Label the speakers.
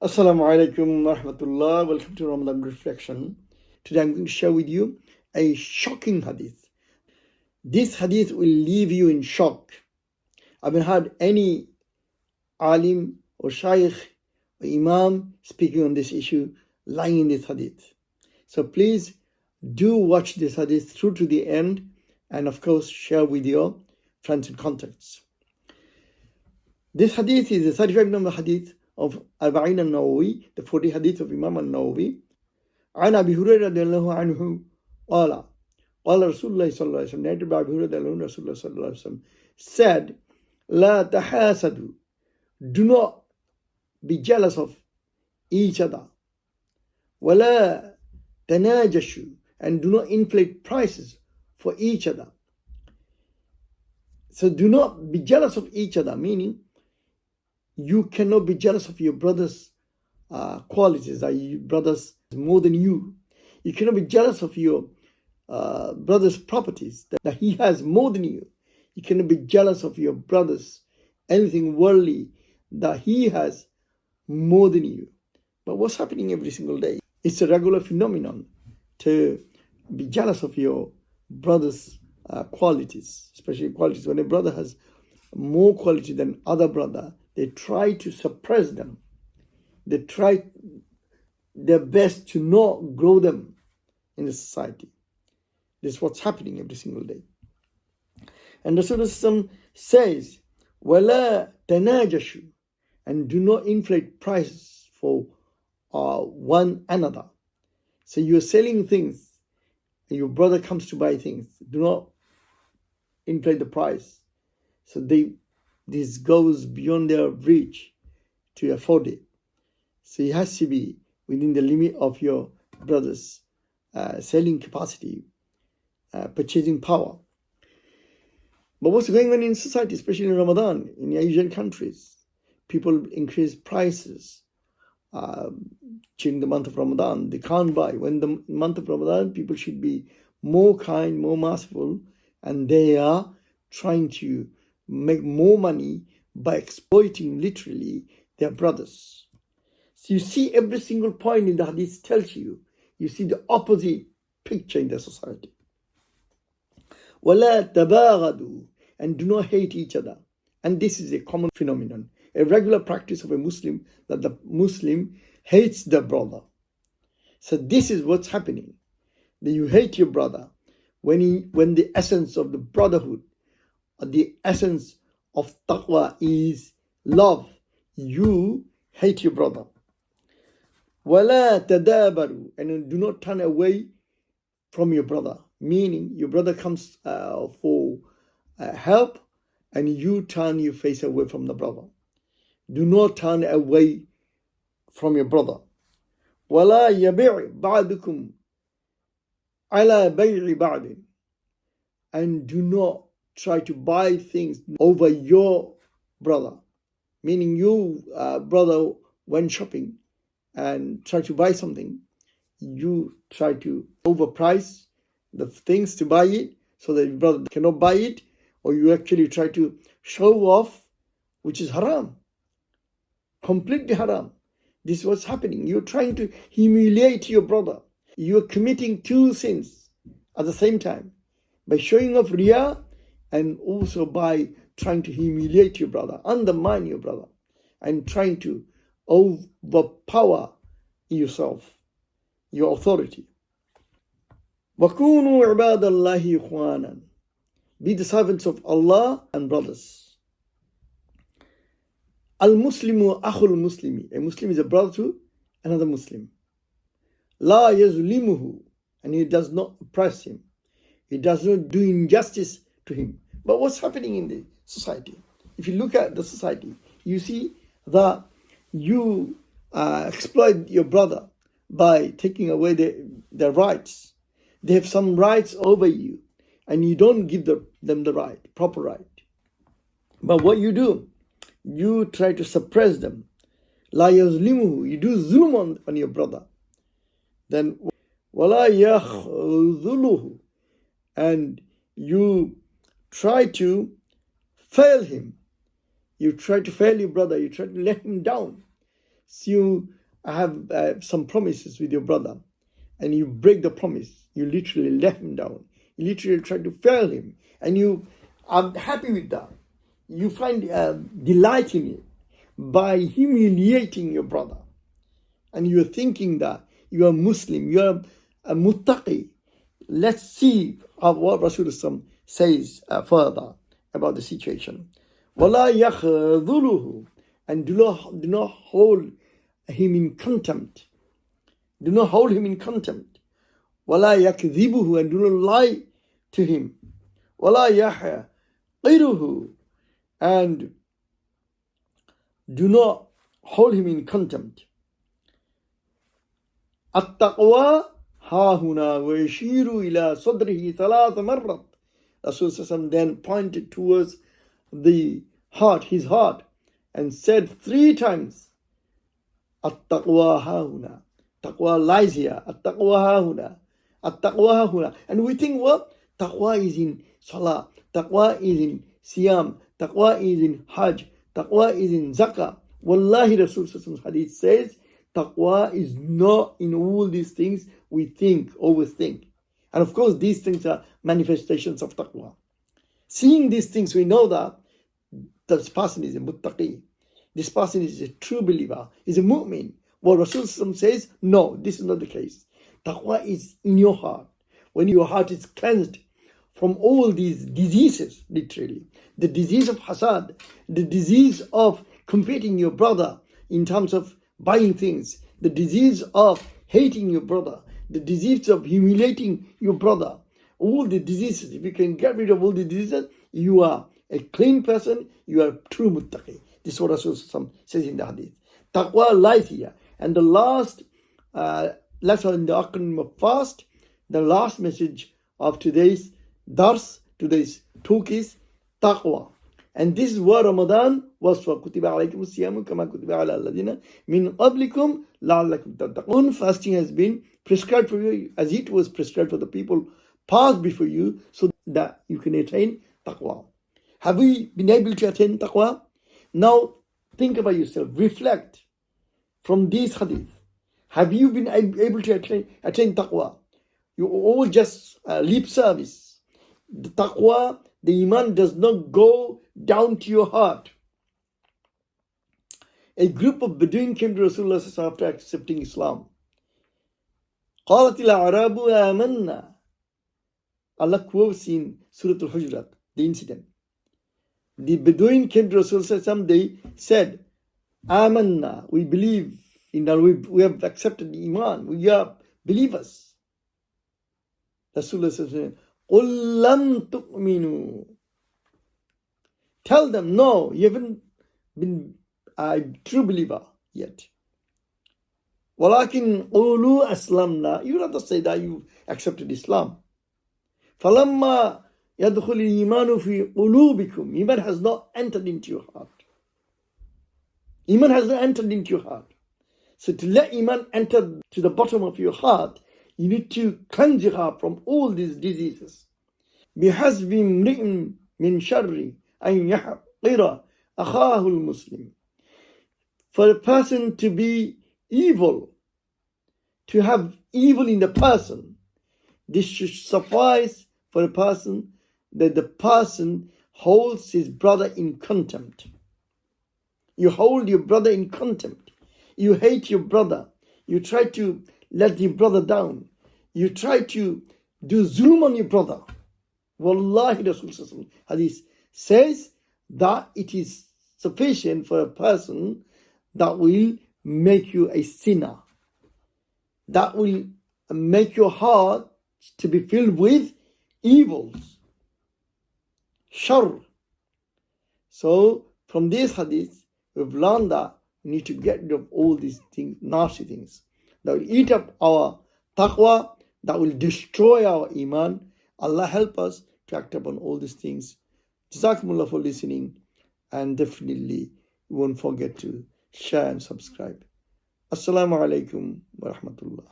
Speaker 1: Assalamu alaikum wa rahmatullah. Welcome to Ramadan Reflection. Today I'm going to share with you a shocking hadith. This hadith will leave you in shock. I haven't heard any alim or shaykh or imam speaking on this issue lying in this hadith. So please do watch this hadith through to the end and of course share with your friends and contacts. This hadith is the 35th number hadith of Arba'in al-Nawawi, the 40 hadith of Imam al-Nawawi. عن أبي هريرة رضي الله عنه قال قال رسول الله صلى الله عليه وسلم, narrated by Abu Hurairah رضي الله عنه, Rasulullah صلى الله عليه وسلم said, لا تحاسدوا, do not be jealous of each other. ولا تناجشوا, and do not inflate prices for each other. So do not be jealous of each other, meaning you cannot be jealous of your brother's qualities, your brother's more than you. You cannot be jealous of your brother's properties, that he has more than you. You cannot be jealous of your brother's anything worldly, that he has more than you. But what's happening every single day? It's a regular phenomenon to be jealous of your brother's qualities, especially qualities. When a brother has more quality than other brother, they try to suppress them. They try their best to not grow them in the society. This is what's happening every single day. And Rasulullah says, وَلَا تَنَاجَشُوا, and do not inflate prices for one another. So you're selling things, and your brother comes to buy things. Do not inflate the price. So this goes beyond their reach to afford it. So it has to be within the limit of your brother's selling capacity, purchasing power. But what's going on in society, especially in Ramadan, in Asian countries? People increase prices during the month of Ramadan. They can't buy. When the month of Ramadan, people should be more kind, more merciful, and they are trying to make more money by exploiting literally their brothers. So you see every single point in the hadith tells you see the opposite picture in the society. وَلَا تَبَاغَدُوا, and do not hate each other. And this is a common phenomenon, a regular practice of a Muslim, that the Muslim hates their brother. So this is what's happening, that you hate your brother when the essence of the brotherhood, the essence of taqwa is love. You hate your brother. وَلَا تَدَابَرُوا, and do not turn away from your brother. Meaning, your brother comes for help, and you turn your face away from the brother. Do not turn away from your brother. وَلَا يَبِعْ بَعْدُكُمْ عَلَى بَيْعِ بَعْدٍ, and do not try to buy things over your brother. Meaning you, brother, went shopping and try to buy something. You try to overprice the things to buy it so that your brother cannot buy it, or you actually try to show off, which is haram. Completely haram. This is what's happening. You're trying to humiliate your brother. You're committing two sins at the same time, by showing off riyah and also by trying to humiliate your brother, undermine your brother, and trying to overpower yourself, your authority. وَكُونُوا عِبَادَ اللَّهِ إِخْوَانًا, be the servants of Allah and brothers. Al-Muslimu akhul Muslimi, a Muslim is a brother to another Muslim. La yazlimuhu, and he does not oppress him. He does not do injustice to him. But what's happening in the society? If you look at the society, you see that you exploit your brother by taking away their rights. They have some rights over you, and you don't give them the right, proper right. But what you do, you try to suppress them. La yazlimuhu, you do zulm on your brother. Then wala yakhdhuluhu, and you try to fail him. You try to fail your brother. You try to let him down. you have some promises with your brother and you break the promise, you literally let him down, you literally try to fail him, and you are happy with that. You find delight in it by humiliating your brother. And you're thinking that you are Muslim, you are a muttaqi. Let's see what Rasulullah says further about the situation. وَلَا يَخْذُلُهُ, and do not hold him in contempt. Do not hold him in contempt. وَلَا يَكْذِبُهُ, and do not lie to him. وَلَا يَحْقِرُهُ, and do not hold him in contempt. التقوى ها هنا ويشير إلى صدره ثلاث مرات. Rasulullah then pointed towards the heart, his heart, and said 3 times, التقوى ها هنا. Taqwa lies here. التقوى ها هنا. التقوى ها هنا. And we think, what? Taqwa is in Salah. Taqwa is in Siyam. Taqwa is in Hajj. Taqwa is in Zakah. Wallahi, Rasulullah Hadith says, Taqwa is not in all these things we think, overthink. And of course, these things are manifestations of Taqwa. Seeing these things, we know that this person is a muttaqi. This person is a true believer, is a mu'min. What Rasulullah says, no, this is not the case. Taqwa is in your heart. When your heart is cleansed from all these diseases, literally, the disease of hasad, the disease of competing your brother in terms of buying things, the disease of hating your brother, the disease of humiliating your brother, all the diseases, if you can get rid of all the diseases, you are a clean person, you are a true muttaqi. This is what Rasulullah says in the hadith. Taqwa lies here. And the last lesson in the acronym of fast, the last message of today's dars, today's talk is taqwa. And this is what Ramadan was for. كُتِبَ عَلَيْكُمُ الصِّيَامُ كَمَا كُتِبَ عَلَى الَّذِينَ مِنْ قَبْلِكُمْ لَعَلَّكُمْ تَتَّقُونَ. Fasting has been prescribed for you as it was prescribed for the people past before you, so that you can attain taqwa. Have we been able to attain taqwa? Now think about yourself, reflect from these hadith. Have you been able to attain taqwa? You all just lip service. The taqwa, the iman does not go down to your heart. A group of Bedouin came to Rasulullah after accepting Islam. قالت الأعراب آمنا. Allah quotes in Surah Al-Hujurat, the incident. The Bedouin came to Rasulullah, they said, Amanna, we believe in Allah, we have accepted Iman, we are believers. Rasulullah says, قُلْ لَمْ تُؤْمِنُوا. Tell them, no, you haven't been a true believer yet. وَلَكِنْ قُولُوا أَسْلَمْنَا. You rather say that you accepted Islam. فَلَمَّا يَدْخُلِ الْإِيمَانُ فِي قُلُوبِكُمْ. Iman has not entered into your heart. Iman has not entered into your heart. So to let Iman enter to the bottom of your heart, you need to cleanse your heart from all these diseases. بِحَسْبِ امْرِئٍ مِّن شَرِّ أَنْ يَحْقِرَ أَخَاهُ الْمُسْلِمِ. For a person to be evil, to have evil in the person, this should suffice for a person that the person holds his brother in contempt. You hold your brother in contempt. You hate your brother. You try to let your brother down. You try to do zulm on your brother. Wallahi, Rasulullah Hadith says that it is sufficient for a person that will make you a sinner. That will make your heart to be filled with evils. Shar. So from this hadith, we've learned that we need to get rid of all these things, nasty things that will eat up our taqwa, that will destroy our iman. Allah help us to act upon all these things. Jazakumullah for listening, and definitely won't forget to share and subscribe. Assalamu alaikum wa rahmatullah.